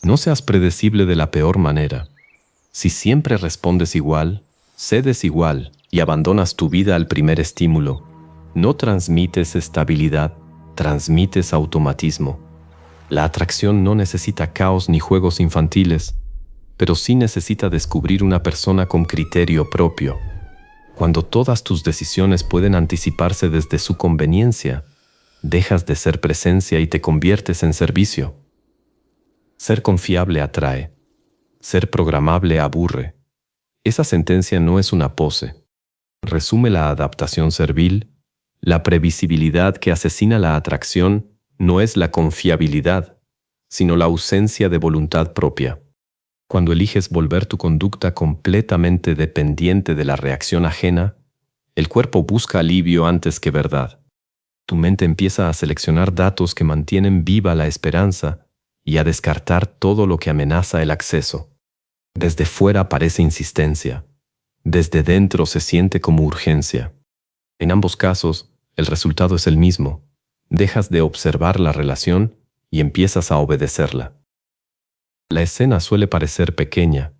No seas predecible de la peor manera. Si siempre respondes igual, cedes igual y abandonas tu vida al primer estímulo, no transmites estabilidad, transmites automatismo. La atracción no necesita caos ni juegos infantiles, pero sí necesita descubrir una persona con criterio propio. Cuando todas tus decisiones pueden anticiparse desde su conveniencia, dejas de ser presencia y te conviertes en servicio. Ser confiable atrae. Ser programable aburre. Esa sentencia no es una pose. Resume la adaptación servil. La previsibilidad que asesina la atracción no es la confiabilidad, sino la ausencia de voluntad propia. Cuando eliges volver tu conducta completamente dependiente de la reacción ajena, el cuerpo busca alivio antes que verdad. Tu mente empieza a seleccionar datos que mantienen viva la esperanza y a descartar todo lo que amenaza el acceso. Desde fuera parece insistencia. Desde dentro se siente como urgencia. En ambos casos, el resultado es el mismo. Dejas de observar la relación y empiezas a obedecerla. La escena suele parecer pequeña.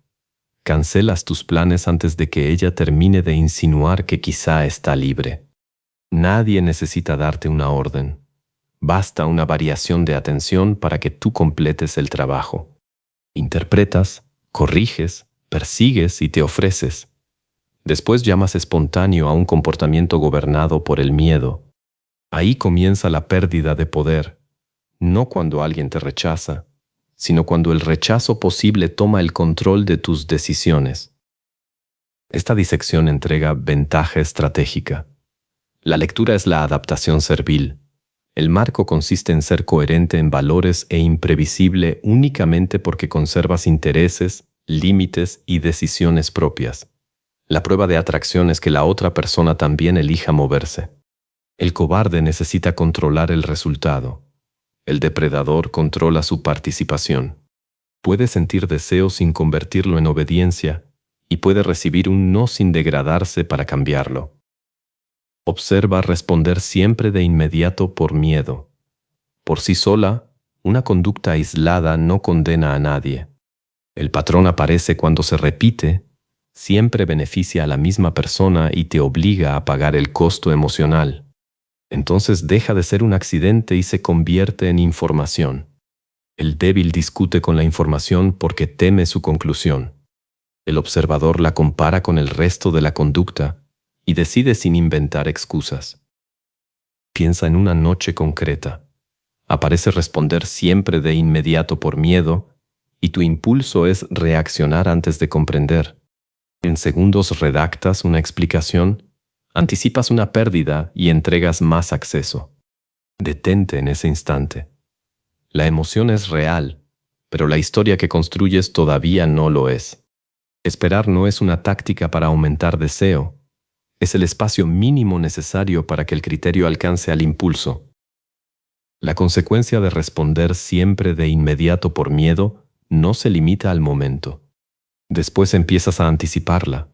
Cancelas tus planes antes de que ella termine de insinuar que quizá está libre. Nadie necesita darte una orden. Basta una variación de atención para que tú completes el trabajo. Interpretas, corriges, persigues y te ofreces. Después llamas espontáneo a un comportamiento gobernado por el miedo. Ahí comienza la pérdida de poder, no cuando alguien te rechaza, sino cuando el rechazo posible toma el control de tus decisiones. Esta disección entrega ventaja estratégica. La lectura es la adaptación servil. El marco consiste en ser coherente en valores e imprevisible únicamente porque conservas intereses, límites y decisiones propias. La prueba de atracción es que la otra persona también elija moverse. El cobarde necesita controlar el resultado. El depredador controla su participación. Puede sentir deseo sin convertirlo en obediencia y puede recibir un no sin degradarse para cambiarlo. Observa responder siempre de inmediato por miedo. Por sí sola, una conducta aislada no condena a nadie. El patrón aparece cuando se repite, siempre beneficia a la misma persona y te obliga a pagar el costo emocional. Entonces deja de ser un accidente y se convierte en información. El débil discute con la información porque teme su conclusión. El observador la compara con el resto de la conducta y decide sin inventar excusas. Piensa en una noche concreta. Aparece responder siempre de inmediato por miedo y tu impulso es reaccionar antes de comprender. En segundos redactas una explicación, anticipas una pérdida y entregas más acceso. Detente en ese instante. La emoción es real, pero la historia que construyes todavía no lo es. Esperar no es una táctica para aumentar deseo. Es el espacio mínimo necesario para que el criterio alcance al impulso. La consecuencia de responder siempre de inmediato por miedo no se limita al momento. Después empiezas a anticiparla.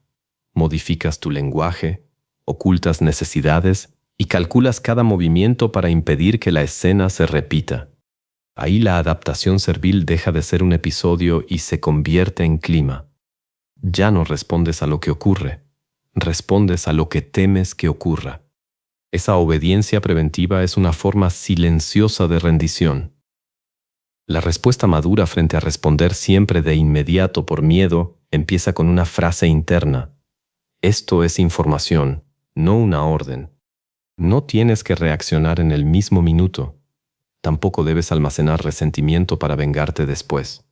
Modificas tu lenguaje, ocultas necesidades y calculas cada movimiento para impedir que la escena se repita. Ahí la adaptación servil deja de ser un episodio y se convierte en clima. Ya no respondes a lo que ocurre. Respondes a lo que temes que ocurra. Esa obediencia preventiva es una forma silenciosa de rendición. La respuesta madura frente a responder siempre de inmediato por miedo empieza con una frase interna. Esto es información, no una orden. No tienes que reaccionar en el mismo minuto. Tampoco debes almacenar resentimiento para vengarte después.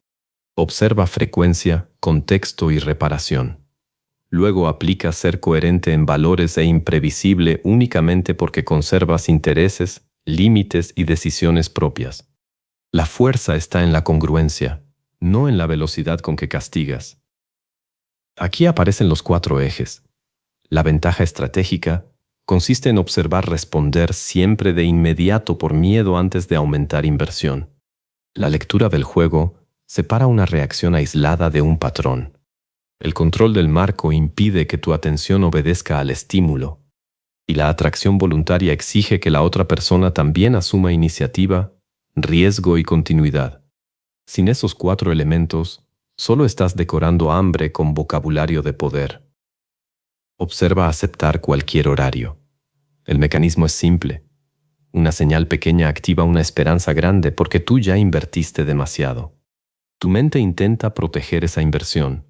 Observa frecuencia, contexto y reparación. Luego aplica ser coherente en valores e imprevisible únicamente porque conservas intereses, límites y decisiones propias. La fuerza está en la congruencia, no en la velocidad con que castigas. Aquí aparecen los 4 ejes. La ventaja estratégica consiste en observar responder siempre de inmediato por miedo antes de aumentar inversión. La lectura del juego separa una reacción aislada de un patrón. El control del marco impide que tu atención obedezca al estímulo, y la atracción voluntaria exige que la otra persona también asuma iniciativa, riesgo y continuidad. Sin esos 4 elementos, solo estás decorando hambre con vocabulario de poder. Observa aceptar cualquier horario. El mecanismo es simple. Una señal pequeña activa una esperanza grande porque tú ya invertiste demasiado. Tu mente intenta proteger esa inversión.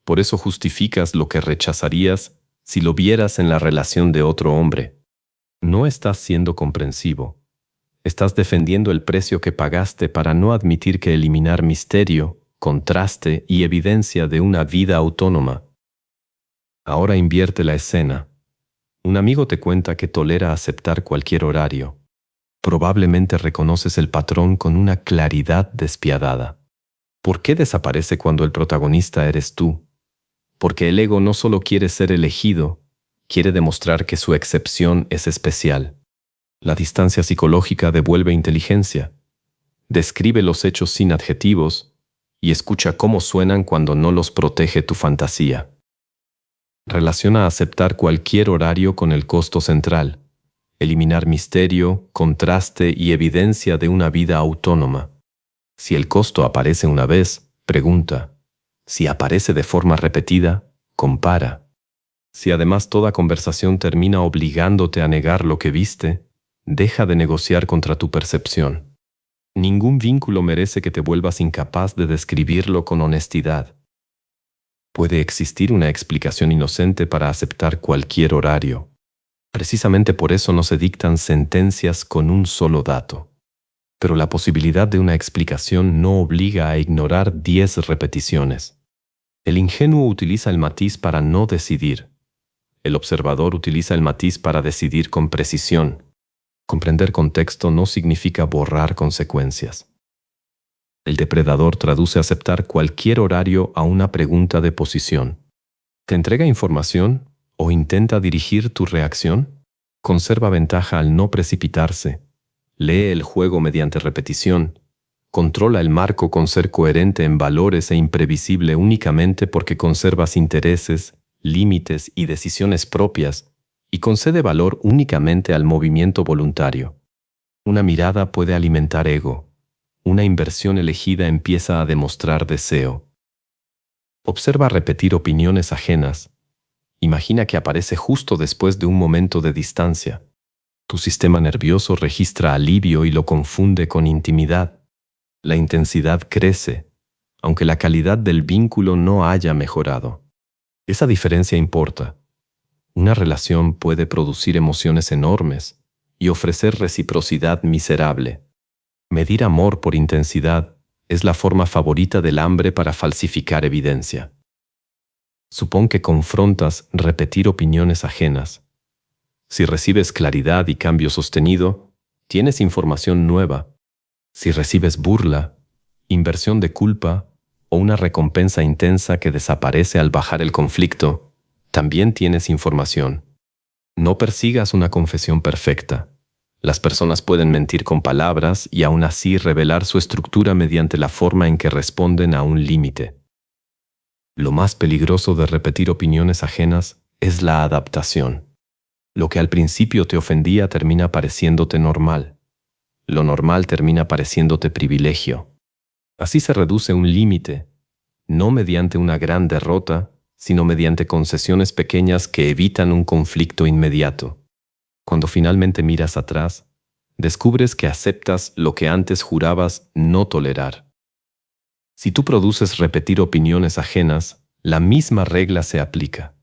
Por eso justificas lo que rechazarías si lo vieras en la relación de otro hombre. No estás siendo comprensivo. Estás defendiendo el precio que pagaste para no admitir que eliminar misterio, contraste y evidencia de una vida autónoma. Ahora invierte la escena. Un amigo te cuenta que tolera aceptar cualquier horario. Probablemente reconoces el patrón con una claridad despiadada. ¿Por qué desaparece cuando el protagonista eres tú? Porque el ego no solo quiere ser elegido, quiere demostrar que su excepción es especial. La distancia psicológica devuelve inteligencia. Describe los hechos sin adjetivos y escucha cómo suenan cuando no los protege tu fantasía. Relaciona aceptar cualquier horario con el costo central. Eliminar misterio, contraste y evidencia de una vida autónoma. Si el costo aparece una vez, pregunta. Si aparece de forma repetida, compara. Si además toda conversación termina obligándote a negar lo que viste, deja de negociar contra tu percepción. Ningún vínculo merece que te vuelvas incapaz de describirlo con honestidad. Puede existir una explicación inocente para aceptar cualquier horario. Precisamente por eso no se dictan sentencias con un solo dato. Pero la posibilidad de una explicación no obliga a ignorar 10 repeticiones. El ingenuo utiliza el matiz para no decidir. El observador utiliza el matiz para decidir con precisión. Comprender contexto no significa borrar consecuencias. El depredador traduce aceptar cualquier horario a una pregunta de posición. ¿Te entrega información o intenta dirigir tu reacción? Conserva ventaja al no precipitarse. Lee el juego mediante repetición. Controla el marco con ser coherente en valores e imprevisible únicamente porque conservas intereses, límites y decisiones propias, y concede valor únicamente al movimiento voluntario. Una mirada puede alimentar ego. Una inversión elegida empieza a demostrar deseo. Observa repetir opiniones ajenas. Imagina que aparece justo después de un momento de distancia. Tu sistema nervioso registra alivio y lo confunde con intimidad. La intensidad crece, aunque la calidad del vínculo no haya mejorado. Esa diferencia importa. Una relación puede producir emociones enormes y ofrecer reciprocidad miserable. Medir amor por intensidad es la forma favorita del hambre para falsificar evidencia. Supón que confrontas repetir opiniones ajenas. Si recibes claridad y cambio sostenido, tienes información nueva. Si recibes burla, inversión de culpa o una recompensa intensa que desaparece al bajar el conflicto, también tienes información. No persigas una confesión perfecta. Las personas pueden mentir con palabras y aún así revelar su estructura mediante la forma en que responden a un límite. Lo más peligroso de repetir opiniones ajenas es la adaptación. Lo que al principio te ofendía termina pareciéndote normal. Lo normal termina pareciéndote privilegio. Así se reduce un límite, no mediante una gran derrota, sino mediante concesiones pequeñas que evitan un conflicto inmediato. Cuando finalmente miras atrás, descubres que aceptas lo que antes jurabas no tolerar. Si tú produces repetir opiniones ajenas, la misma regla se aplica.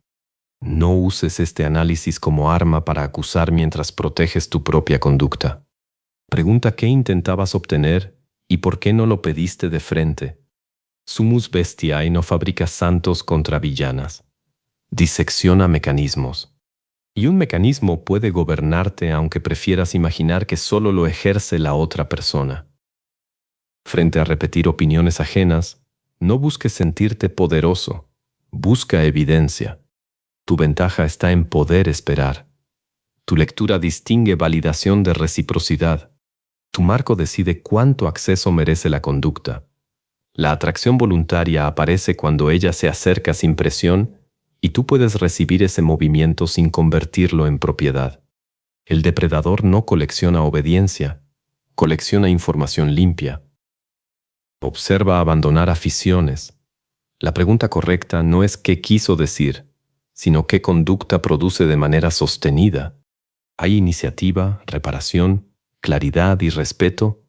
No uses este análisis como arma para acusar mientras proteges tu propia conducta. Pregunta qué intentabas obtener y por qué no lo pediste de frente. Sumus bestiae no fabrica santos contra villanas. Disecciona mecanismos. Y un mecanismo puede gobernarte aunque prefieras imaginar que solo lo ejerce la otra persona. Frente a repetir opiniones ajenas, no busques sentirte poderoso, busca evidencia. Tu ventaja está en poder esperar. Tu lectura distingue validación de reciprocidad. Tu marco decide cuánto acceso merece la conducta. La atracción voluntaria aparece cuando ella se acerca sin presión y tú puedes recibir ese movimiento sin convertirlo en propiedad. El depredador no colecciona obediencia, colecciona información limpia. Observa abandonar aficiones. La pregunta correcta no es qué quiso decir, sino qué conducta produce de manera sostenida. ¿Hay iniciativa, reparación, claridad y respeto?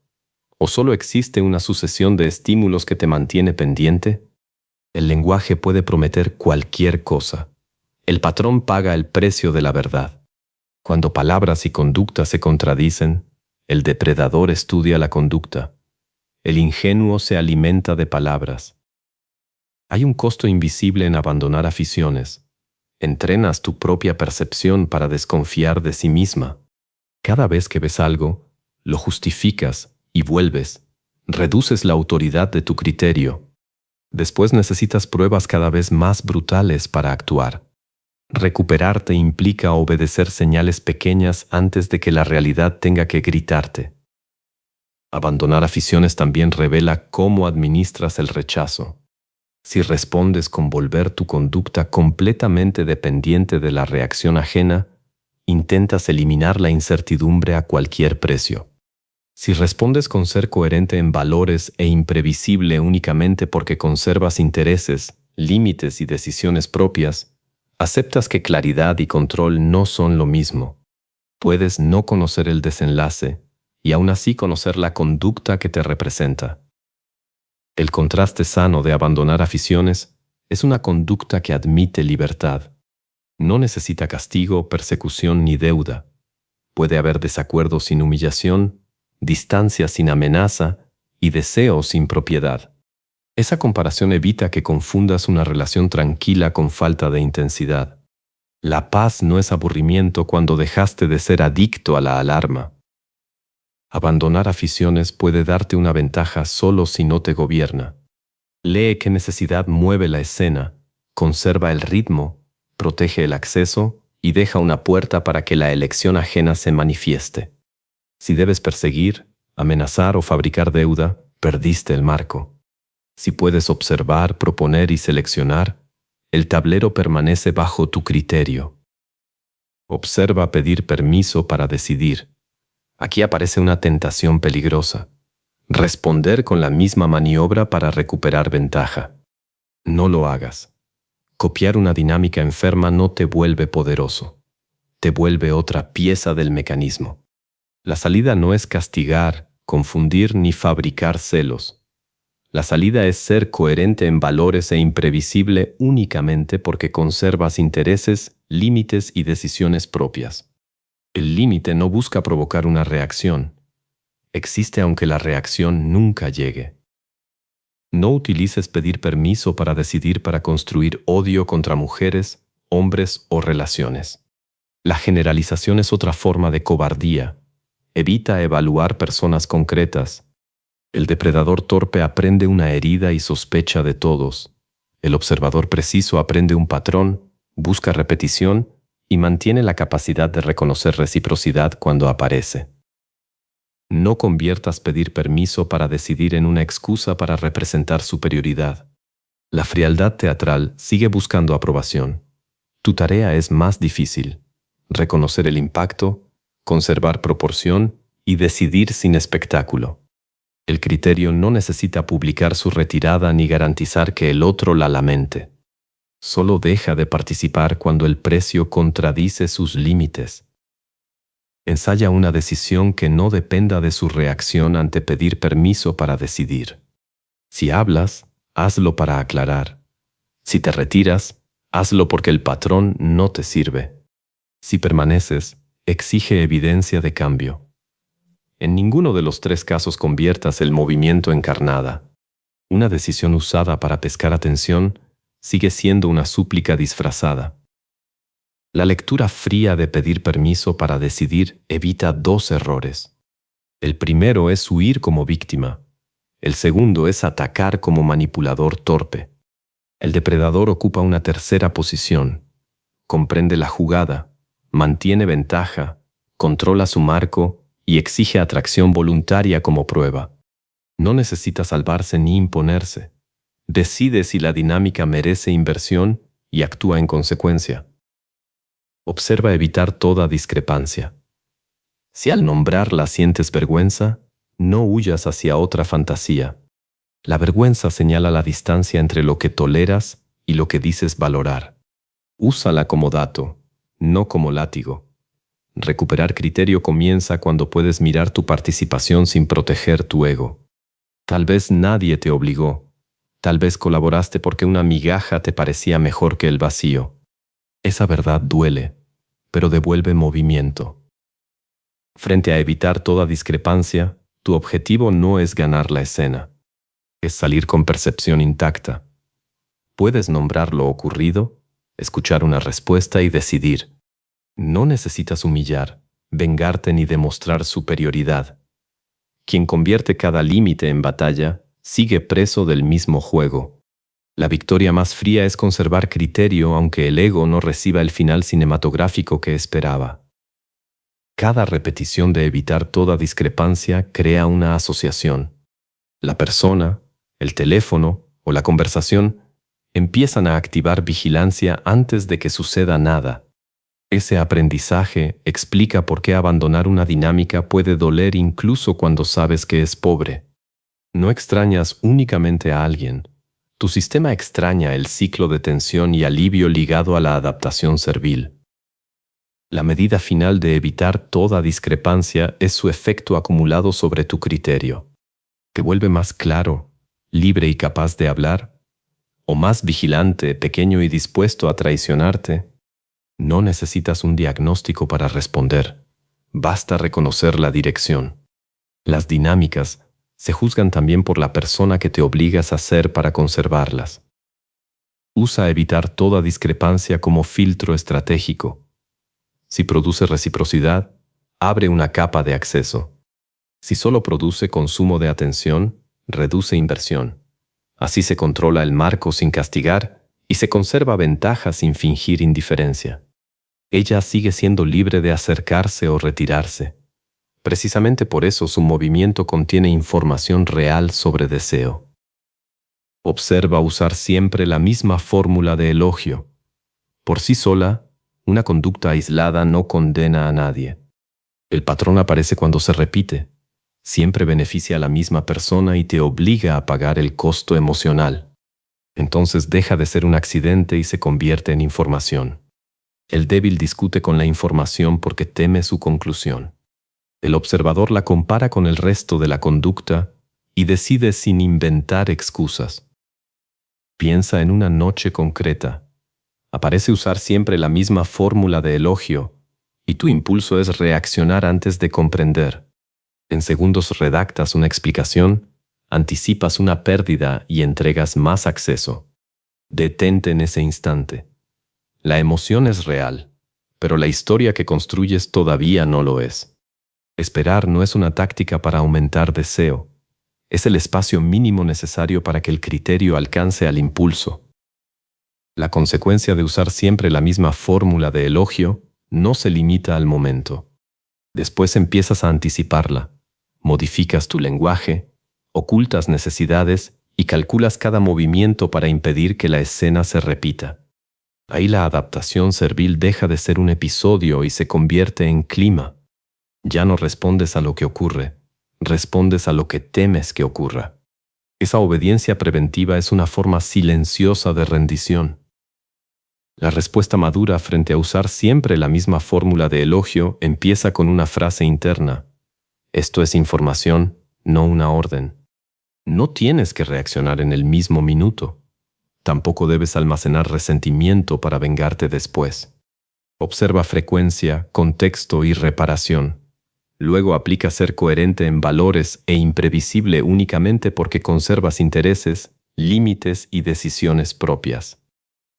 ¿O solo existe una sucesión de estímulos que te mantiene pendiente? El lenguaje puede prometer cualquier cosa. El patrón paga el precio de la verdad. Cuando palabras y conductas se contradicen, el depredador estudia la conducta. El ingenuo se alimenta de palabras. Hay un costo invisible en abandonar aficiones. Entrenas tu propia percepción para desconfiar de sí misma. Cada vez que ves algo, lo justificas y vuelves. Reduces la autoridad de tu criterio. Después necesitas pruebas cada vez más brutales para actuar. Recuperarte implica obedecer señales pequeñas antes de que la realidad tenga que gritarte. Abandonar aficiones también revela cómo administras el rechazo. Si respondes con volver tu conducta completamente dependiente de la reacción ajena, intentas eliminar la incertidumbre a cualquier precio. Si respondes con ser coherente en valores e imprevisible únicamente porque conservas intereses, límites y decisiones propias, aceptas que claridad y control no son lo mismo. Puedes no conocer el desenlace y aún así conocer la conducta que te representa. El contraste sano de abandonar aficiones es una conducta que admite libertad. No necesita castigo, persecución ni deuda. Puede haber desacuerdo sin humillación, distancia sin amenaza y deseo sin propiedad. Esa comparación evita que confundas una relación tranquila con falta de intensidad. La paz no es aburrimiento cuando dejaste de ser adicto a la alarma. Abandonar aficiones puede darte una ventaja solo si no te gobierna. Lee qué necesidad mueve la escena, conserva el ritmo, protege el acceso y deja una puerta para que la elección ajena se manifieste. Si debes perseguir, amenazar o fabricar deuda, perdiste el marco. Si puedes observar, proponer y seleccionar, el tablero permanece bajo tu criterio. Observa pedir permiso para decidir. Aquí aparece una tentación peligrosa. Responder con la misma maniobra para recuperar ventaja. No lo hagas. Copiar una dinámica enferma no te vuelve poderoso. Te vuelve otra pieza del mecanismo. La salida no es castigar, confundir ni fabricar celos. La salida es ser coherente en valores e imprevisible únicamente porque conservas intereses, límites y decisiones propias. El límite no busca provocar una reacción. Existe aunque la reacción nunca llegue. No utilices pedir permiso para decidir para construir odio contra mujeres, hombres o relaciones. La generalización es otra forma de cobardía. Evita evaluar personas concretas. El depredador torpe aprende una herida y sospecha de todos. El observador preciso aprende un patrón, busca repetición y mantiene la capacidad de reconocer reciprocidad cuando aparece. No conviertas pedir permiso para decidir en una excusa para representar superioridad. La frialdad teatral sigue buscando aprobación. Tu tarea es más difícil. Reconocer el impacto, conservar proporción y decidir sin espectáculo. El criterio no necesita publicar su retirada ni garantizar que el otro la lamente. Solo deja de participar cuando el precio contradice sus límites. Ensaya una decisión que no dependa de su reacción ante pedir permiso para decidir. Si hablas, hazlo para aclarar. Si te retiras, hazlo porque el patrón no te sirve. Si permaneces, exige evidencia de cambio. En ninguno de los tres casos conviertas el movimiento en carnada. Una decisión usada para pescar atención sigue siendo una súplica disfrazada. La lectura fría de pedir permiso para decidir evita dos errores. El primero es huir como víctima. El segundo es atacar como manipulador torpe. El depredador ocupa una tercera posición. Comprende la jugada, mantiene ventaja, controla su marco y exige atracción voluntaria como prueba. No necesita salvarse ni imponerse. Decide si la dinámica merece inversión y actúa en consecuencia. Observa evitar toda discrepancia. Si al nombrarla sientes vergüenza, no huyas hacia otra fantasía. La vergüenza señala la distancia entre lo que toleras y lo que dices valorar. Úsala como dato, no como látigo. Recuperar criterio comienza cuando puedes mirar tu participación sin proteger tu ego. Tal vez nadie te obligó. Tal vez colaboraste porque una migaja te parecía mejor que el vacío. Esa verdad duele, pero devuelve movimiento. Frente a evitar toda discrepancia, tu objetivo no es ganar la escena. Es salir con percepción intacta. Puedes nombrar lo ocurrido, escuchar una respuesta y decidir. No necesitas humillar, vengarte ni demostrar superioridad. Quien convierte cada límite en batalla, sigue preso del mismo juego. La victoria más fría es conservar criterio aunque el ego no reciba el final cinematográfico que esperaba. Cada repetición de evitar toda discrepancia crea una asociación. La persona, el teléfono o la conversación empiezan a activar vigilancia antes de que suceda nada. Ese aprendizaje explica por qué abandonar una dinámica puede doler incluso cuando sabes que es pobre. No extrañas únicamente a alguien. Tu sistema extraña el ciclo de tensión y alivio ligado a la adaptación servil. La medida final de evitar toda discrepancia es su efecto acumulado sobre tu criterio. ¿Te vuelve más claro, libre y capaz de hablar? ¿O más vigilante, pequeño y dispuesto a traicionarte? No necesitas un diagnóstico para responder. Basta reconocer la dirección. Las dinámicas se juzgan también por la persona que te obligas a ser para conservarlas. Usa evitar toda discrepancia como filtro estratégico. Si produce reciprocidad, abre una capa de acceso. Si solo produce consumo de atención, reduce inversión. Así se controla el marco sin castigar y se conserva ventaja sin fingir indiferencia. Ella sigue siendo libre de acercarse o retirarse. Precisamente por eso su movimiento contiene información real sobre deseo. Observa usar siempre la misma fórmula de elogio. Por sí sola, una conducta aislada no condena a nadie. El patrón aparece cuando se repite. Siempre beneficia a la misma persona y te obliga a pagar el costo emocional. Entonces deja de ser un accidente y se convierte en información. El débil discute con la información porque teme su conclusión. El observador la compara con el resto de la conducta y decide sin inventar excusas. Piensa en una noche concreta. Aparece usar siempre la misma fórmula de elogio y tu impulso es reaccionar antes de comprender. En segundos redactas una explicación, anticipas una pérdida y entregas más acceso. Detente en ese instante. La emoción es real, pero la historia que construyes todavía no lo es. Esperar no es una táctica para aumentar deseo. Es el espacio mínimo necesario para que el criterio alcance al impulso. La consecuencia de usar siempre la misma fórmula de elogio no se limita al momento. Después empiezas a anticiparla. Modificas tu lenguaje, ocultas necesidades y calculas cada movimiento para impedir que la escena se repita. Ahí la adaptación servil deja de ser un episodio y se convierte en clima. Ya no respondes a lo que ocurre, respondes a lo que temes que ocurra. Esa obediencia preventiva es una forma silenciosa de rendición. La respuesta madura frente a usar siempre la misma fórmula de elogio empieza con una frase interna. Esto es información, no una orden. No tienes que reaccionar en el mismo minuto. Tampoco debes almacenar resentimiento para vengarte después. Observa frecuencia, contexto y reparación. Luego aplica ser coherente en valores e imprevisible únicamente porque conservas intereses, límites y decisiones propias.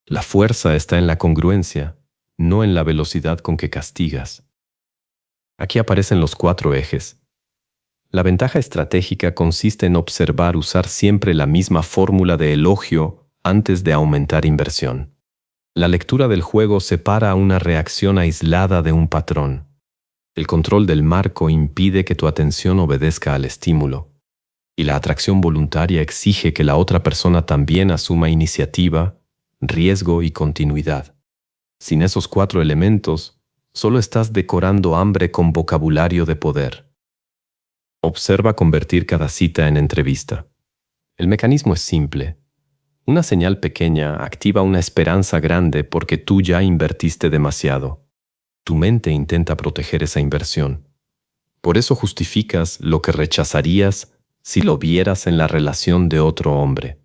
La fuerza está en la congruencia, no en la velocidad con que castigas. Aquí aparecen los 4 ejes. La ventaja estratégica consiste en observar usar siempre la misma fórmula de elogio antes de aumentar inversión. La lectura del juego separa una reacción aislada de un patrón. El control del marco impide que tu atención obedezca al estímulo. Y la atracción voluntaria exige que la otra persona también asuma iniciativa, riesgo y continuidad. Sin esos 4 elementos, solo estás decorando hambre con vocabulario de poder. Observa convertir cada cita en entrevista. El mecanismo es simple. Una señal pequeña activa una esperanza grande porque tú ya invertiste demasiado. Tu mente intenta proteger esa inversión. Por eso justificas lo que rechazarías si lo vieras en la relación de otro hombre.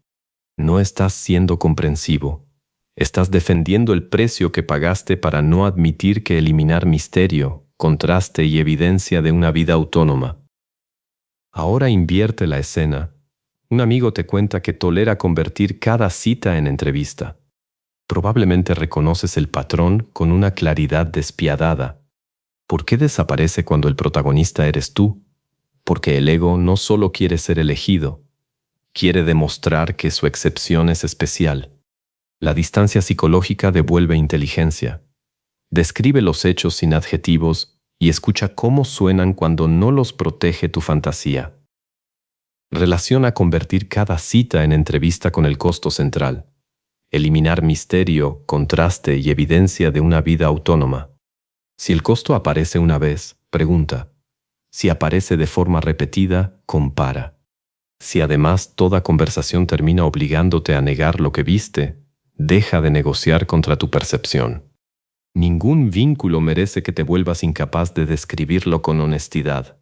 No estás siendo comprensivo. Estás defendiendo el precio que pagaste para no admitir que eliminar misterio, contraste y evidencia de una vida autónoma. Ahora invierte la escena. Un amigo te cuenta que tolera convertir cada cita en entrevista. Probablemente reconoces el patrón con una claridad despiadada. ¿Por qué desaparece cuando el protagonista eres tú? Porque el ego no solo quiere ser elegido, quiere demostrar que su excepción es especial. La distancia psicológica devuelve inteligencia. Describe los hechos sin adjetivos y escucha cómo suenan cuando no los protege tu fantasía. Relaciona convertir cada cita en entrevista con el costo central. Eliminar misterio, contraste y evidencia de una vida autónoma. Si el costo aparece una vez, pregunta. Si aparece de forma repetida, compara. Si además toda conversación termina obligándote a negar lo que viste, deja de negociar contra tu percepción. Ningún vínculo merece que te vuelvas incapaz de describirlo con honestidad.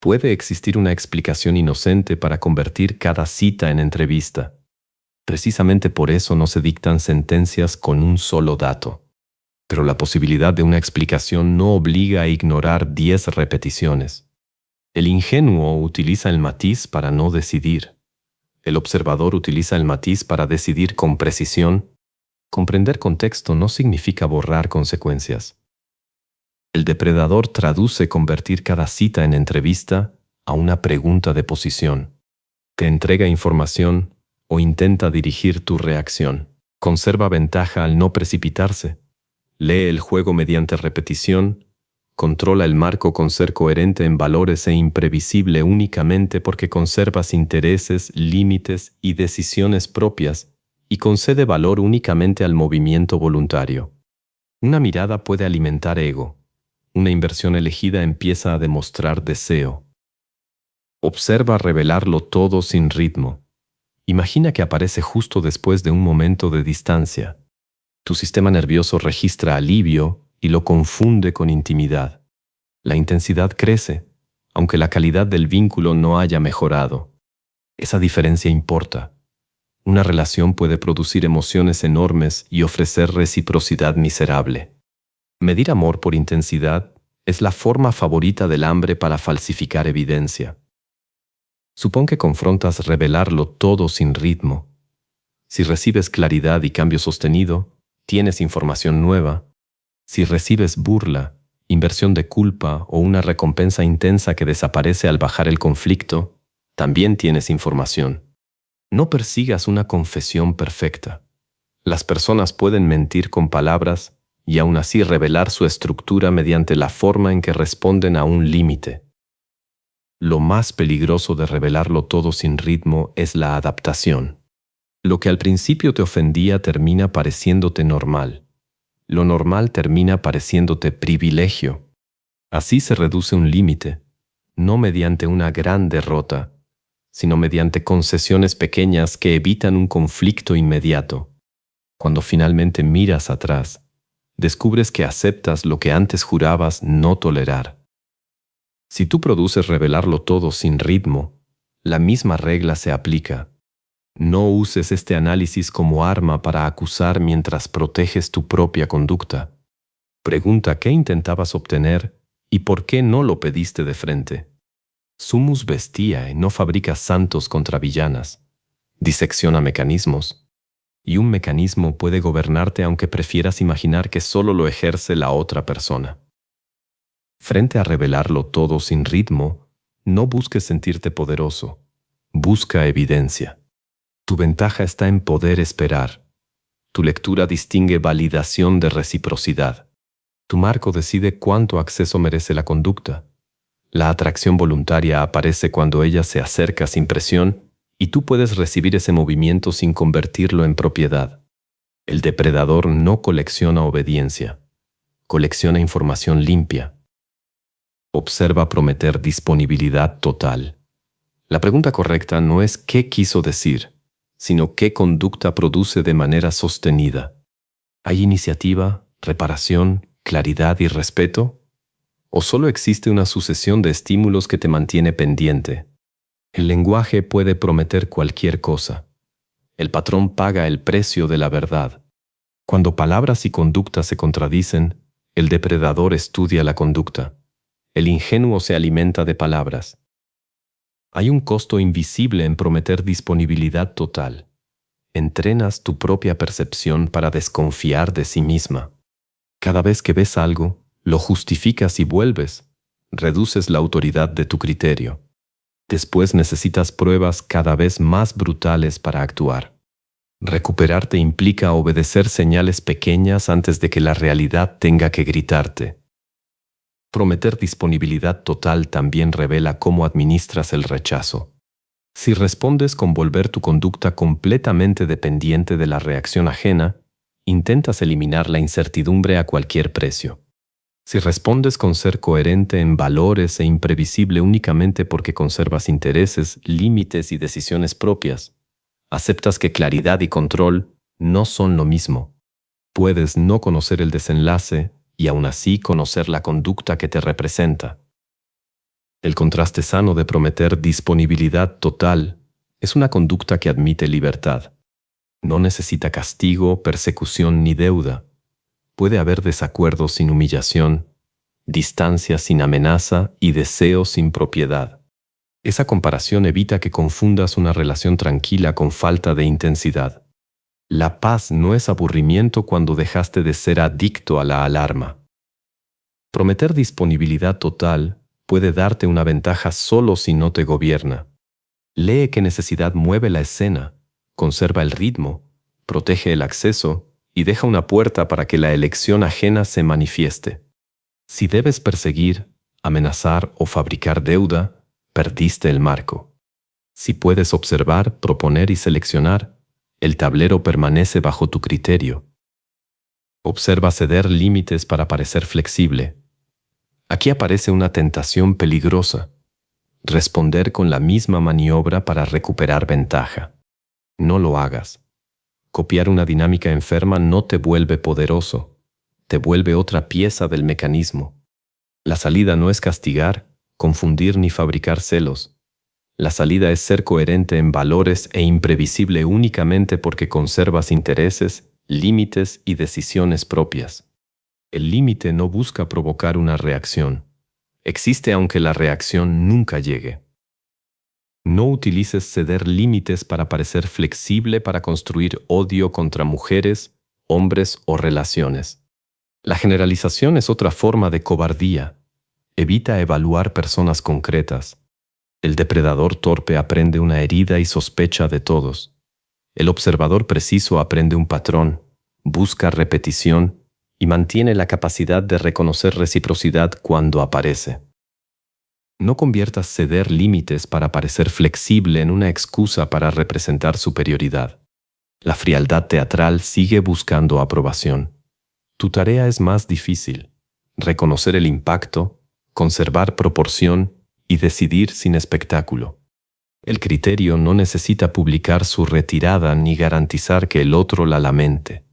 Puede existir una explicación inocente para convertir cada cita en entrevista. Precisamente por eso no se dictan sentencias con un solo dato. Pero la posibilidad de una explicación no obliga a ignorar 10 repeticiones. El ingenuo utiliza el matiz para no decidir. El observador utiliza el matiz para decidir con precisión. Comprender contexto no significa borrar consecuencias. El depredador traduce convertir cada cita en entrevista a una pregunta de posición. Te entrega información o intenta dirigir tu reacción. Conserva ventaja al no precipitarse. Lee el juego mediante repetición. Controla el marco con ser coherente en valores e imprevisible únicamente porque conservas intereses, límites y decisiones propias y concede valor únicamente al movimiento voluntario. Una mirada puede alimentar ego. Una inversión elegida empieza a demostrar deseo. Observa revelarlo todo sin ritmo. Imagina que aparece justo después de un momento de distancia. Tu sistema nervioso registra alivio y lo confunde con intimidad. La intensidad crece, aunque la calidad del vínculo no haya mejorado. Esa diferencia importa. Una relación puede producir emociones enormes y ofrecer reciprocidad miserable. Medir amor por intensidad es la forma favorita del hambre para falsificar evidencia. Supón que confrontas revelarlo todo sin ritmo. Si recibes claridad y cambio sostenido, tienes información nueva. Si recibes burla, inversión de culpa o una recompensa intensa que desaparece al bajar el conflicto, también tienes información. No persigas una confesión perfecta. Las personas pueden mentir con palabras y aún así revelar su estructura mediante la forma en que responden a un límite. Lo más peligroso de revelarlo todo sin ritmo es la adaptación. Lo que al principio te ofendía termina pareciéndote normal. Lo normal termina pareciéndote privilegio. Así se reduce un límite, no mediante una gran derrota, sino mediante concesiones pequeñas que evitan un conflicto inmediato. Cuando finalmente miras atrás, descubres que aceptas lo que antes jurabas no tolerar. Si tú produces revelarlo todo sin ritmo, la misma regla se aplica. No uses este análisis como arma para acusar mientras proteges tu propia conducta. Pregunta qué intentabas obtener y por qué no lo pediste de frente. Sumus Bestiae no fabrica santos contra villanas. Disecciona mecanismos. Y un mecanismo puede gobernarte aunque prefieras imaginar que solo lo ejerce la otra persona. Frente a revelarlo todo sin ritmo, no busques sentirte poderoso. Busca evidencia. Tu ventaja está en poder esperar. Tu lectura distingue validación de reciprocidad. Tu marco decide cuánto acceso merece la conducta. La atracción voluntaria aparece cuando ella se acerca sin presión y tú puedes recibir ese movimiento sin convertirlo en propiedad. El depredador no colecciona obediencia, colecciona información limpia. Observa prometer disponibilidad total. La pregunta correcta no es qué quiso decir, sino qué conducta produce de manera sostenida. ¿Hay iniciativa, reparación, claridad y respeto? ¿O solo existe una sucesión de estímulos que te mantiene pendiente? El lenguaje puede prometer cualquier cosa. El patrón paga el precio de la verdad. Cuando palabras y conductas se contradicen, el depredador estudia la conducta. El ingenuo se alimenta de palabras. Hay un costo invisible en prometer disponibilidad total. Entrenas tu propia percepción para desconfiar de sí misma. Cada vez que ves algo, lo justificas y vuelves. Reduces la autoridad de tu criterio. Después necesitas pruebas cada vez más brutales para actuar. Recuperarte implica obedecer señales pequeñas antes de que la realidad tenga que gritarte. Prometer disponibilidad total también revela cómo administras el rechazo. Si respondes con volver tu conducta completamente dependiente de la reacción ajena, intentas eliminar la incertidumbre a cualquier precio. Si respondes con ser coherente en valores e imprevisible únicamente porque conservas intereses, límites y decisiones propias, aceptas que claridad y control no son lo mismo. Puedes no conocer el desenlace y aún así conocer la conducta que te representa. El contraste sano de prometer disponibilidad total es una conducta que admite libertad. No necesita castigo, persecución ni deuda. Puede haber desacuerdos sin humillación, distancia sin amenaza y deseo sin propiedad. Esa comparación evita que confundas una relación tranquila con falta de intensidad. La paz no es aburrimiento cuando dejaste de ser adicto a la alarma. Prometer disponibilidad total puede darte una ventaja solo si no te gobierna. Lee qué necesidad mueve la escena, conserva el ritmo, protege el acceso y deja una puerta para que la elección ajena se manifieste. Si debes perseguir, amenazar o fabricar deuda, perdiste el marco. Si puedes observar, proponer y seleccionar, el tablero permanece bajo tu criterio. Observa ceder límites para parecer flexible. Aquí aparece una tentación peligrosa. Responder con la misma maniobra para recuperar ventaja. No lo hagas. Copiar una dinámica enferma no te vuelve poderoso, te vuelve otra pieza del mecanismo. La salida no es castigar, confundir ni fabricar celos. La salida es ser coherente en valores e imprevisible únicamente porque conservas intereses, límites y decisiones propias. El límite no busca provocar una reacción. Existe aunque la reacción nunca llegue. No utilices ceder límites para parecer flexible para construir odio contra mujeres, hombres o relaciones. La generalización es otra forma de cobardía. Evita evaluar personas concretas. El depredador torpe aprende una herida y sospecha de todos. El observador preciso aprende un patrón, busca repetición y mantiene la capacidad de reconocer reciprocidad cuando aparece. No conviertas ceder límites para parecer flexible en una excusa para representar superioridad. La frialdad teatral sigue buscando aprobación. Tu tarea es más difícil: reconocer el impacto, conservar proporción y decidir sin espectáculo. El criterio no necesita publicar su retirada ni garantizar que el otro la lamente.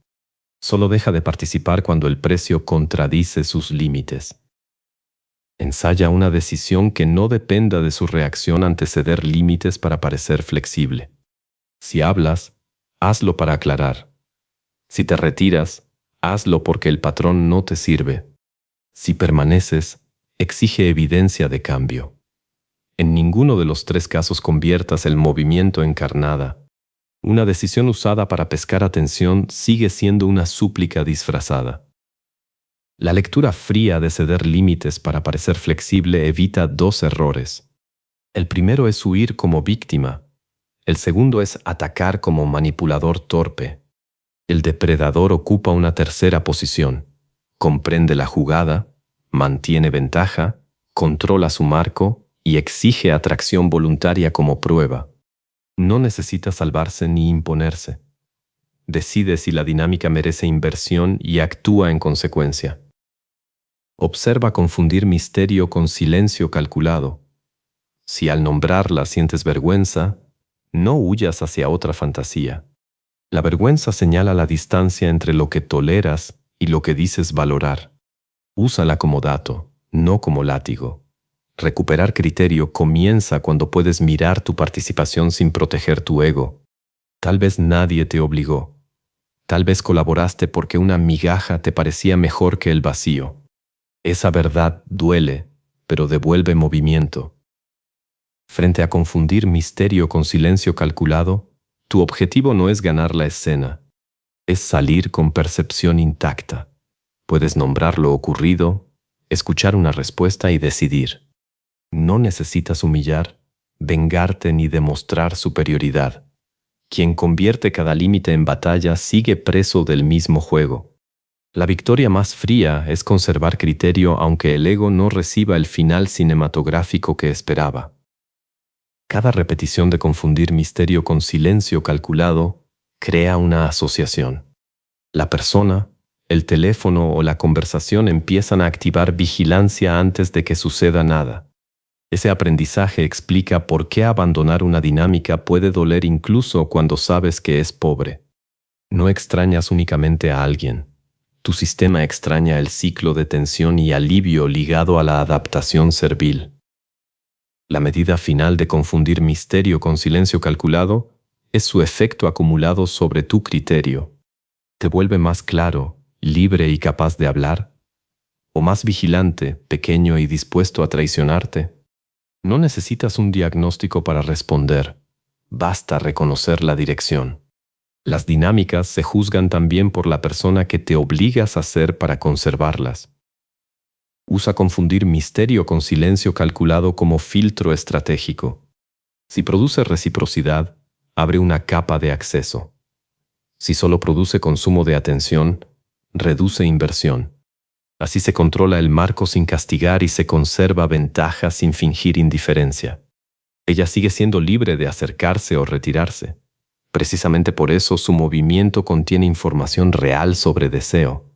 Solo deja de participar cuando el precio contradice sus límites. Ensaya una decisión que no dependa de su reacción ante ceder límites para parecer flexible. Si hablas, hazlo para aclarar. Si te retiras, hazlo porque el patrón no te sirve. Si permaneces, exige evidencia de cambio. En ninguno de los tres casos conviertas el movimiento en carnada. Una decisión usada para pescar atención sigue siendo una súplica disfrazada. La lectura fría de ceder límites para parecer flexible evita dos errores. El primero es huir como víctima. El segundo es atacar como manipulador torpe. El depredador ocupa una tercera posición. Comprende la jugada, mantiene ventaja, controla su marco y exige atracción voluntaria como prueba. No necesita salvarse ni imponerse. Decide si la dinámica merece inversión y actúa en consecuencia. Observa confundir misterio con silencio calculado. Si al nombrarla sientes vergüenza, no huyas hacia otra fantasía. La vergüenza señala la distancia entre lo que toleras y lo que dices valorar. Úsala como dato, no como látigo. Recuperar criterio comienza cuando puedes mirar tu participación sin proteger tu ego. Tal vez nadie te obligó. Tal vez colaboraste porque una migaja te parecía mejor que el vacío. Esa verdad duele, pero devuelve movimiento. Frente a confundir misterio con silencio calculado, tu objetivo no es ganar la escena, es salir con percepción intacta. Puedes nombrar lo ocurrido, escuchar una respuesta y decidir. No necesitas humillar, vengarte ni demostrar superioridad. Quien convierte cada límite en batalla sigue preso del mismo juego. La victoria más fría es conservar criterio aunque el ego no reciba el final cinematográfico que esperaba. Cada repetición de confundir misterio con silencio calculado crea una asociación. La persona, el teléfono o la conversación empiezan a activar vigilancia antes de que suceda nada. Ese aprendizaje explica por qué abandonar una dinámica puede doler incluso cuando sabes que es pobre. No extrañas únicamente a alguien. Tu sistema extraña el ciclo de tensión y alivio ligado a la adaptación servil. La medida final de confundir misterio con silencio calculado es su efecto acumulado sobre tu criterio. ¿Te vuelve más claro, libre y capaz de hablar? ¿O más vigilante, pequeño y dispuesto a traicionarte? No necesitas un diagnóstico para responder. Basta reconocer la dirección. Las dinámicas se juzgan también por la persona que te obligas a ser para conservarlas. Usa confundir misterio con silencio calculado como filtro estratégico. Si produce reciprocidad, abre una capa de acceso. Si solo produce consumo de atención, reduce inversión. Así se controla el marco sin castigar y se conserva ventaja sin fingir indiferencia. Ella sigue siendo libre de acercarse o retirarse. Precisamente por eso su movimiento contiene información real sobre deseo.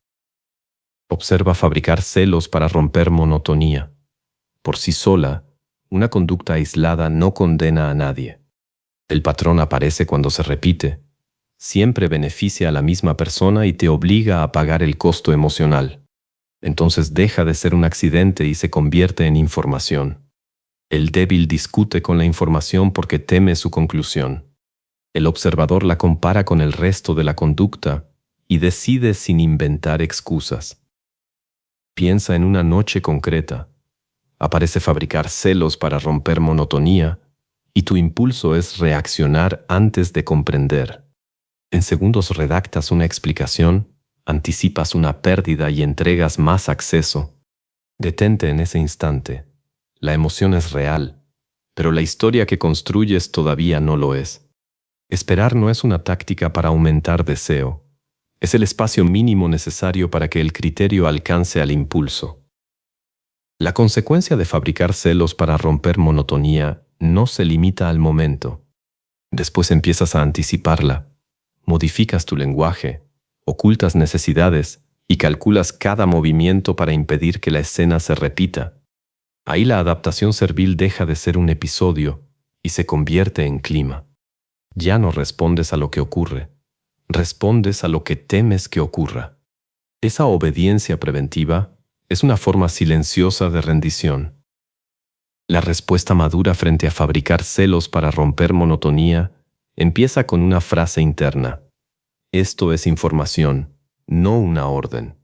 Observa fabricar celos para romper monotonía. Por sí sola, una conducta aislada no condena a nadie. El patrón aparece cuando se repite. Siempre beneficia a la misma persona y te obliga a pagar el costo emocional. Entonces deja de ser un accidente y se convierte en información. El débil discute con la información porque teme su conclusión. El observador la compara con el resto de la conducta y decide sin inventar excusas. Piensa en una noche concreta. Aparece fabricar celos para romper monotonía y tu impulso es reaccionar antes de comprender. En segundos redactas una explicación, anticipas una pérdida y entregas más acceso. Detente en ese instante. La emoción es real, pero la historia que construyes todavía no lo es. Esperar no es una táctica para aumentar deseo. Es el espacio mínimo necesario para que el criterio alcance al impulso. La consecuencia de fabricar celos para romper monotonía no se limita al momento. Después empiezas a anticiparla. Modificas tu lenguaje, ocultas necesidades y calculas cada movimiento para impedir que la escena se repita. Ahí la adaptación servil deja de ser un episodio y se convierte en clima. Ya no respondes a lo que ocurre, respondes a lo que temes que ocurra. Esa obediencia preventiva es una forma silenciosa de rendición. La respuesta madura frente a fabricar celos para romper monotonía empieza con una frase interna. Esto es información, no una orden.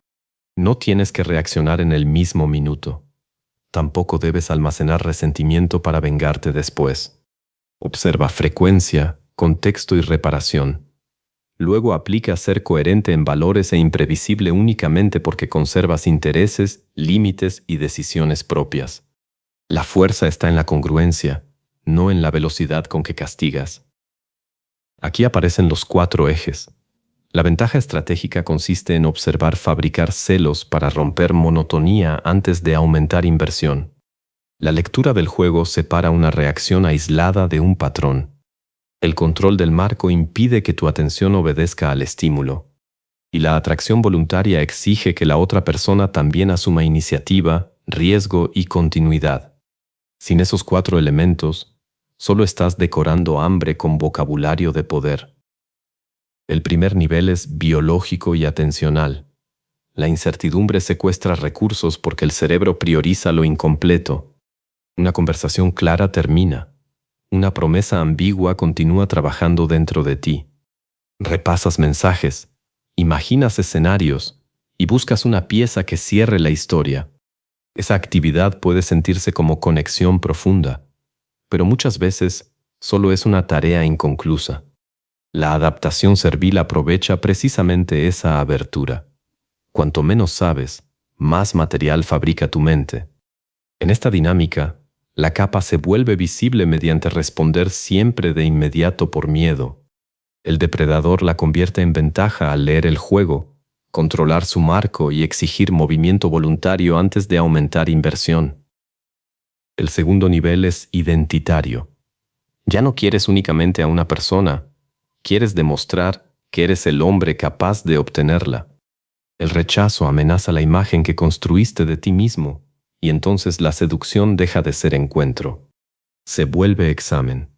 No tienes que reaccionar en el mismo minuto. Tampoco debes almacenar resentimiento para vengarte después. Observa frecuencia, contexto y reparación. Luego aplica ser coherente en valores e imprevisible únicamente porque conservas intereses, límites y decisiones propias. La fuerza está en la congruencia, no en la velocidad con que castigas. Aquí aparecen los 4 ejes. La ventaja estratégica consiste en observar fabricar celos para romper monotonía antes de aumentar inversión. La lectura del juego separa una reacción aislada de un patrón. El control del marco impide que tu atención obedezca al estímulo. Y la atracción voluntaria exige que la otra persona también asuma iniciativa, riesgo y continuidad. Sin esos 4 elementos, solo estás decorando hambre con vocabulario de poder. El primer nivel es biológico y atencional. La incertidumbre secuestra recursos porque el cerebro prioriza lo incompleto. Una conversación clara termina. Una promesa ambigua continúa trabajando dentro de ti. Repasas mensajes, imaginas escenarios y buscas una pieza que cierre la historia. Esa actividad puede sentirse como conexión profunda, pero muchas veces solo es una tarea inconclusa. La adaptación servil aprovecha precisamente esa abertura. Cuanto menos sabes, más material fabrica tu mente. En esta dinámica, la capa se vuelve visible mediante responder siempre de inmediato por miedo. El depredador la convierte en ventaja al leer el juego, controlar su marco y exigir movimiento voluntario antes de aumentar inversión. El segundo nivel es identitario. Ya no quieres únicamente a una persona, quieres demostrar que eres el hombre capaz de obtenerla. El rechazo amenaza la imagen que construiste de ti mismo, y entonces la seducción deja de ser encuentro. Se vuelve examen.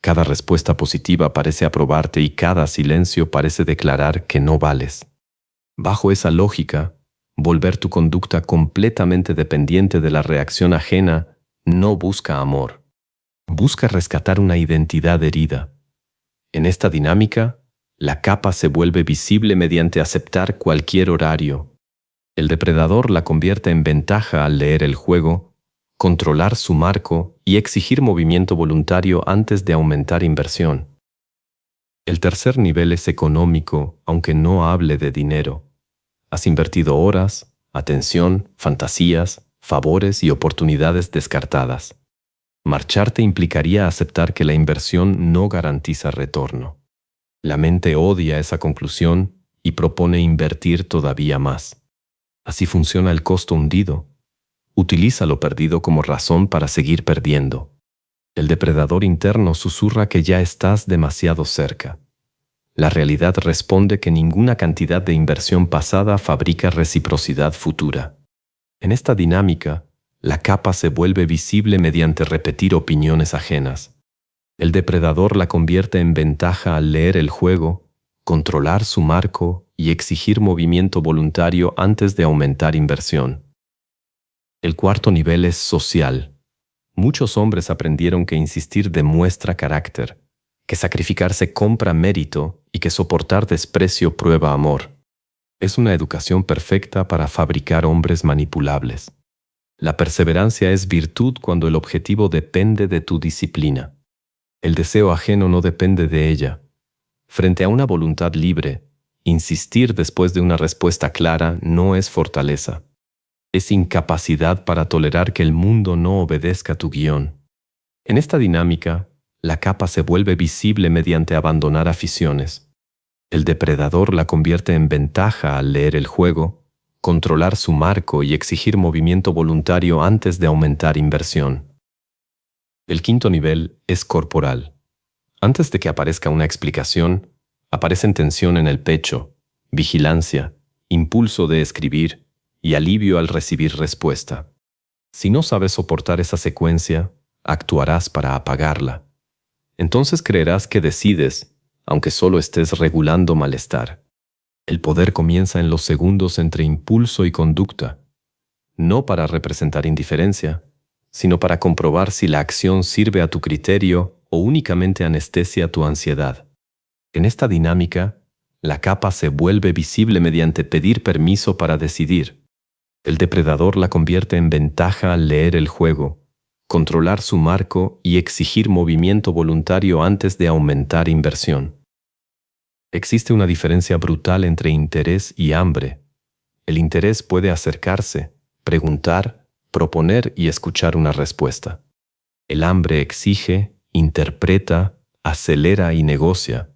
Cada respuesta positiva parece aprobarte y cada silencio parece declarar que no vales. Bajo esa lógica, volver tu conducta completamente dependiente de la reacción ajena no busca amor. Busca rescatar una identidad herida. En esta dinámica, la capa se vuelve visible mediante aceptar cualquier horario. El depredador la convierte en ventaja al leer el juego, controlar su marco y exigir movimiento voluntario antes de aumentar inversión. El tercer nivel es económico, aunque no hable de dinero. Has invertido horas, atención, fantasías, favores y oportunidades descartadas. Marcharte implicaría aceptar que la inversión no garantiza retorno. La mente odia esa conclusión y propone invertir todavía más. Así funciona el costo hundido. Utiliza lo perdido como razón para seguir perdiendo. El depredador interno susurra que ya estás demasiado cerca. La realidad responde que ninguna cantidad de inversión pasada fabrica reciprocidad futura. En esta dinámica, la capa se vuelve visible mediante repetir opiniones ajenas. El depredador la convierte en ventaja al leer el juego, controlar su marco y exigir movimiento voluntario antes de aumentar inversión. El cuarto nivel es social. Muchos hombres aprendieron que insistir demuestra carácter, que sacrificarse compra mérito y que soportar desprecio prueba amor. Es una educación perfecta para fabricar hombres manipulables. La perseverancia es virtud cuando el objetivo depende de tu disciplina. El deseo ajeno no depende de ella. Frente a una voluntad libre, insistir después de una respuesta clara no es fortaleza. Es incapacidad para tolerar que el mundo no obedezca tu guión. En esta dinámica, la capa se vuelve visible mediante abandonar aficiones. El depredador la convierte en ventaja al leer el juego, controlar su marco y exigir movimiento voluntario antes de aumentar inversión. El quinto nivel es corporal. Antes de que aparezca una explicación, aparecen tensión en el pecho, vigilancia, impulso de escribir y alivio al recibir respuesta. Si no sabes soportar esa secuencia, actuarás para apagarla. Entonces creerás que decides, aunque solo estés regulando malestar. El poder comienza en los segundos entre impulso y conducta, no para representar indiferencia, sino para comprobar si la acción sirve a tu criterio o únicamente anestesia tu ansiedad. En esta dinámica, la capa se vuelve visible mediante pedir permiso para decidir. El depredador la convierte en ventaja al leer el juego, controlar su marco y exigir movimiento voluntario antes de aumentar inversión. Existe una diferencia brutal entre interés y hambre. El interés puede acercarse, preguntar, proponer y escuchar una respuesta. El hambre exige, interpreta, acelera y negocia.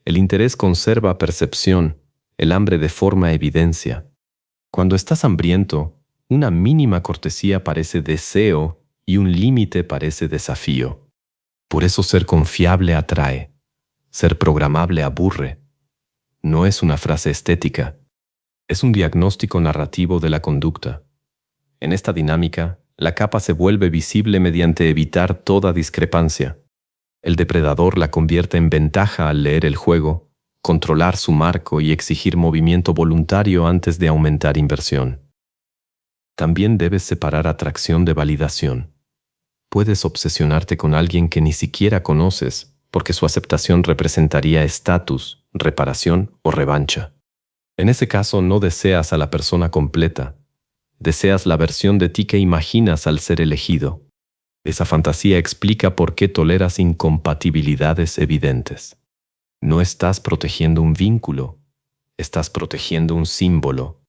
El interés conserva percepción, el hambre deforma evidencia. Cuando estás hambriento, una mínima cortesía parece deseo y un límite parece desafío. Por eso ser confiable atrae. Ser programable aburre. No es una frase estética, es un diagnóstico narrativo de la conducta. En esta dinámica, la capa se vuelve visible mediante evitar toda discrepancia. El depredador la convierte en ventaja al leer el juego, controlar su marco y exigir movimiento voluntario antes de aumentar inversión. También debes separar atracción de validación. Puedes obsesionarte con alguien que ni siquiera conoces, porque su aceptación representaría estatus, reparación o revancha. En ese caso no deseas a la persona completa, deseas la versión de ti que imaginas al ser elegido. Esa fantasía explica por qué toleras incompatibilidades evidentes. No estás protegiendo un vínculo, estás protegiendo un símbolo.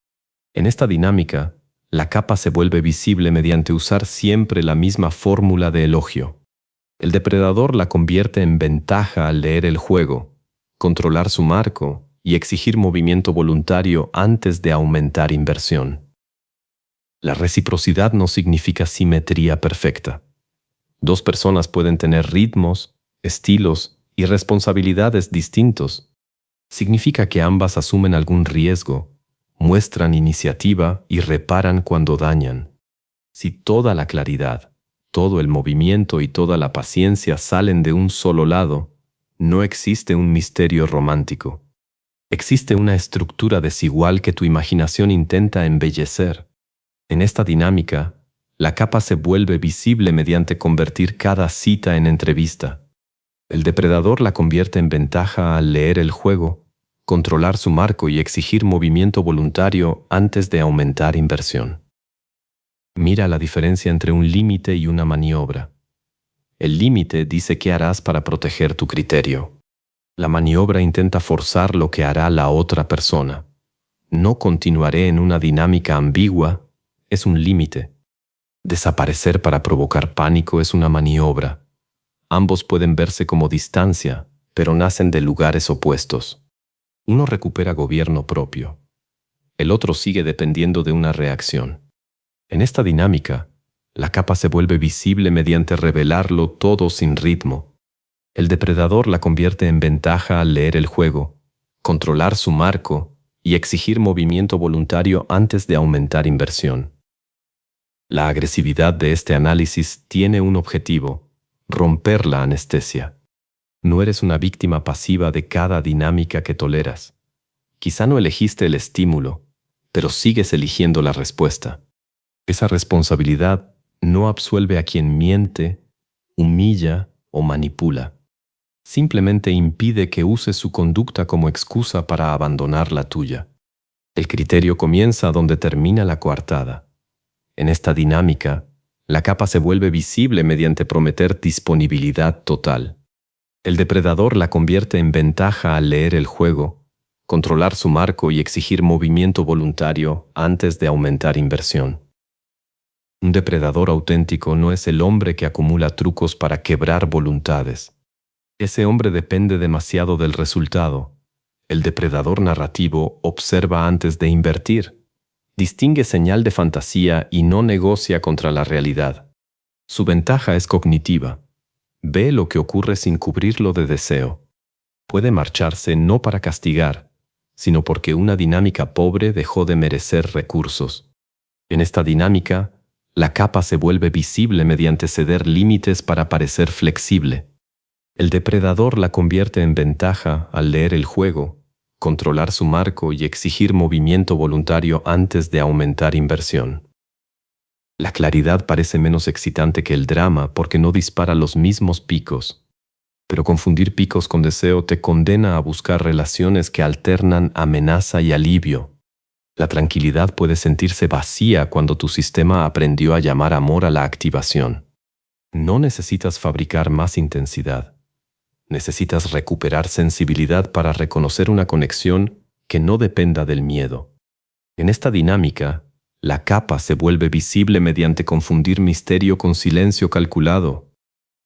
En esta dinámica, la capa se vuelve visible mediante usar siempre la misma fórmula de elogio. El depredador la convierte en ventaja al leer el juego, controlar su marco y exigir movimiento voluntario antes de aumentar inversión. La reciprocidad no significa simetría perfecta. Dos personas pueden tener ritmos, estilos y responsabilidades distintos. Significa que ambas asumen algún riesgo, muestran iniciativa y reparan cuando dañan. Si toda la claridad, todo el movimiento y toda la paciencia salen de un solo lado, no existe un misterio romántico. Existe una estructura desigual que tu imaginación intenta embellecer. En esta dinámica, la capa se vuelve visible mediante convertir cada cita en entrevista. El depredador la convierte en ventaja al leer el juego, controlar su marco y exigir movimiento voluntario antes de aumentar inversión. Mira la diferencia entre un límite y una maniobra. El límite dice qué harás para proteger tu criterio. La maniobra intenta forzar lo que hará la otra persona. No continuaré en una dinámica ambigua, es un límite. Desaparecer para provocar pánico es una maniobra. Ambos pueden verse como distancia, pero nacen de lugares opuestos. Uno recupera gobierno propio. El otro sigue dependiendo de una reacción. En esta dinámica, la capa se vuelve visible mediante revelarlo todo sin ritmo. El depredador la convierte en ventaja al leer el juego, controlar su marco y exigir movimiento voluntario antes de aumentar inversión. La agresividad de este análisis tiene un objetivo: romper la anestesia. No eres una víctima pasiva de cada dinámica que toleras. Quizá no elegiste el estímulo, pero sigues eligiendo la respuesta. Esa responsabilidad no absuelve a quien miente, humilla o manipula. Simplemente impide que uses su conducta como excusa para abandonar la tuya. El criterio comienza donde termina la coartada. En esta dinámica, la capa se vuelve visible mediante prometer disponibilidad total. El depredador la convierte en ventaja al leer el juego, controlar su marco y exigir movimiento voluntario antes de aumentar inversión. Un depredador auténtico no es el hombre que acumula trucos para quebrar voluntades. Ese hombre depende demasiado del resultado. El depredador narrativo observa antes de invertir, distingue señal de fantasía y no negocia contra la realidad. Su ventaja es cognitiva. Ve lo que ocurre sin cubrirlo de deseo. Puede marcharse no para castigar, sino porque una dinámica pobre dejó de merecer recursos. En esta dinámica, la capa se vuelve visible mediante ceder límites para parecer flexible. El depredador la convierte en ventaja al leer el juego, controlar su marco y exigir movimiento voluntario antes de aumentar inversión. La claridad parece menos excitante que el drama porque no dispara los mismos picos. Pero confundir picos con deseo te condena a buscar relaciones que alternan amenaza y alivio. La tranquilidad puede sentirse vacía cuando tu sistema aprendió a llamar amor a la activación. No necesitas fabricar más intensidad. Necesitas recuperar sensibilidad para reconocer una conexión que no dependa del miedo. En esta dinámica, la capa se vuelve visible mediante confundir misterio con silencio calculado.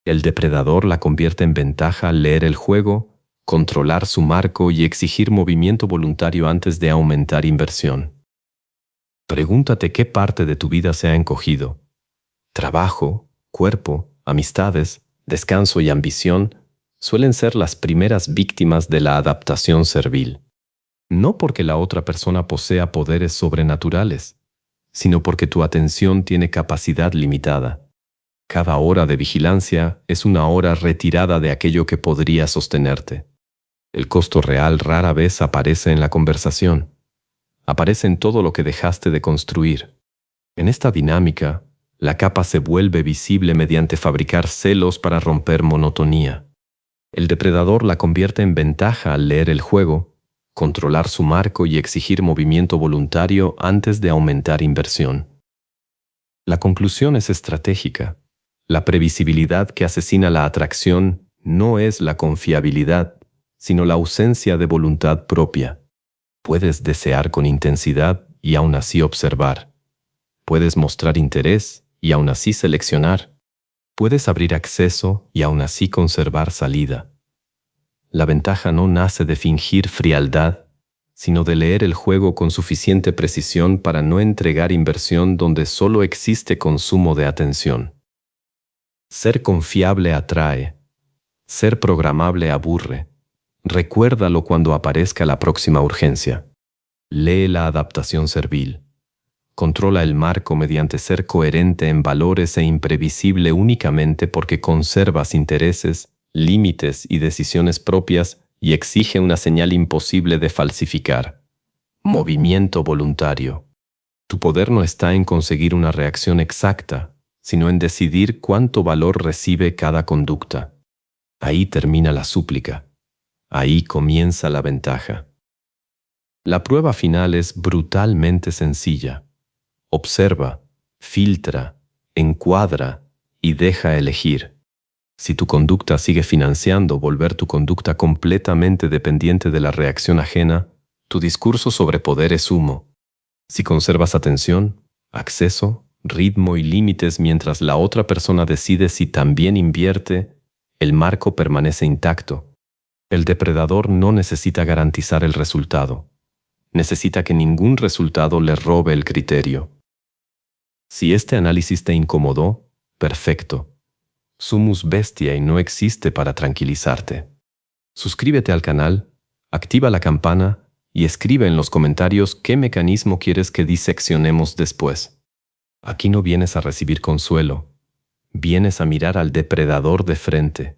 El depredador la convierte en ventaja al leer el juego, controlar su marco y exigir movimiento voluntario antes de aumentar inversión. Pregúntate qué parte de tu vida se ha encogido. Trabajo, cuerpo, amistades, descanso y ambición suelen ser las primeras víctimas de la adaptación servil. No porque la otra persona posea poderes sobrenaturales, sino porque tu atención tiene capacidad limitada. Cada hora de vigilancia es una hora retirada de aquello que podría sostenerte. El costo real rara vez aparece en la conversación. Aparece en todo lo que dejaste de construir. En esta dinámica, la capa se vuelve visible mediante fabricar celos para romper monotonía. El depredador la convierte en ventaja al leer el juego, controlar su marco y exigir movimiento voluntario antes de aumentar inversión. La conclusión es estratégica. La previsibilidad que asesina la atracción no es la confiabilidad, sino la ausencia de voluntad propia. Puedes desear con intensidad y aún así observar. Puedes mostrar interés y aún así seleccionar. Puedes abrir acceso y aún así conservar salida. La ventaja no nace de fingir frialdad, sino de leer el juego con suficiente precisión para no entregar inversión donde solo existe consumo de atención. Ser confiable atrae. Ser programable aburre. Recuérdalo cuando aparezca la próxima urgencia. Lee la adaptación servil. Controla el marco mediante ser coherente en valores e imprevisible únicamente porque conservas intereses, límites y decisiones propias y exige una señal imposible de falsificar. Movimiento voluntario. Tu poder no está en conseguir una reacción exacta, sino en decidir cuánto valor recibe cada conducta. Ahí termina la súplica. Ahí comienza la ventaja. La prueba final es brutalmente sencilla. Observa, filtra, encuadra y deja elegir. Si tu conducta sigue financiando volver tu conducta completamente dependiente de la reacción ajena, tu discurso sobre poder es humo. Si conservas atención, acceso, ritmo y límites mientras la otra persona decide si también invierte, el marco permanece intacto. El depredador no necesita garantizar el resultado. Necesita que ningún resultado le robe el criterio. Si este análisis te incomodó, perfecto. Sumus bestia y no existe para tranquilizarte. Suscríbete al canal, activa la campana y escribe en los comentarios qué mecanismo quieres que diseccionemos después. Aquí no vienes a recibir consuelo, vienes a mirar al depredador de frente.